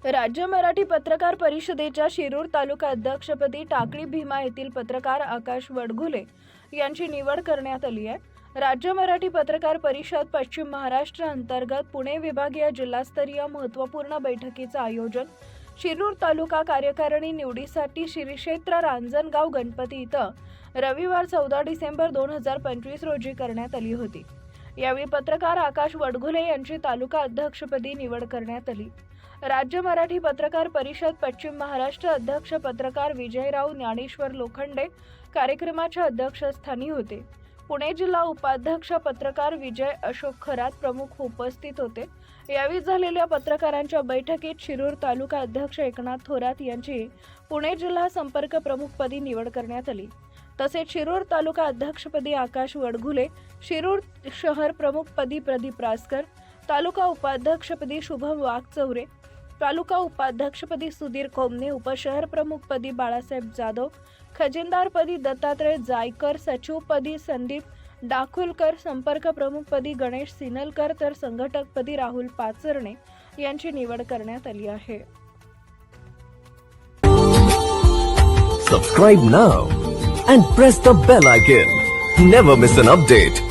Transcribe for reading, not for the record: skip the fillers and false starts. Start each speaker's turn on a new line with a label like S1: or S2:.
S1: राज्य मराठी पत्रकार परिषदेच्या शिरूर तालुका अध्यक्षपदी टाकळी भीमा येथील पत्रकार आकाश वडघुले यांची निवड करण्यात आली आहे। राज्य मराठी पत्रकार परिषद पश्चिम महाराष्ट्र अंतर्गत पुणे विभागीय जिल्हास्तरीय महत्त्वपूर्ण बैठकीचे आयोजन शिरूर तालुका कार्यकारिणी निवडीसाठी श्री क्षेत्र रांजणगाव गणपती इथं रविवार 14 डिसेंबर 2025 रोजी करण्यात आली होती। यावेळी पत्रकार आकाश वडघुले यांची तालुका अध्यक्षपदी निवड करण्यात आली। राज्य मराठी पत्रकार परिषद पश्चिम महाराष्ट्र अध्यक्ष पत्रकार विजयराव ज्ञानेश्वर लोखंडे कार्यक्रमाच्या अध्यक्षस्थानी होते। पुणे जिल्हा उपाध्यक्ष पत्रकार विजय अशोक खरात प्रमुख उपस्थित होते। यावेळी झालेल्या पत्रकारांच्या बैठकीत शिरूर तालुका अध्यक्ष एकनाथ थोरात यांची पुणे जिल्हा संपर्क प्रमुखपदी निवड करण्यात आली। तसेच शिरूर तालुका अध्यक्षपदी आकाश वडघुले, शिरूर शहर प्रमुखपदी प्रदीप रासकर, तालुका उपाध्यक्षपदी शुभम वाघचौरे, तालुका उपाध्यक्षपदी सुधीर कोमने, उपशहर प्रमुखपदी बाळासाहेब जाधव, खजिनदारपदी दत्तात्रय जायकर, सचिवपदी संदीप डाकुलकर, संपर्क प्रमुखपदी गणेश सिनलकर तर संघटकपदी राहुल पाचरणे यांची निवड करण्यात आली आहे।
S2: Subscribe now and press the bell icon. Never miss an update.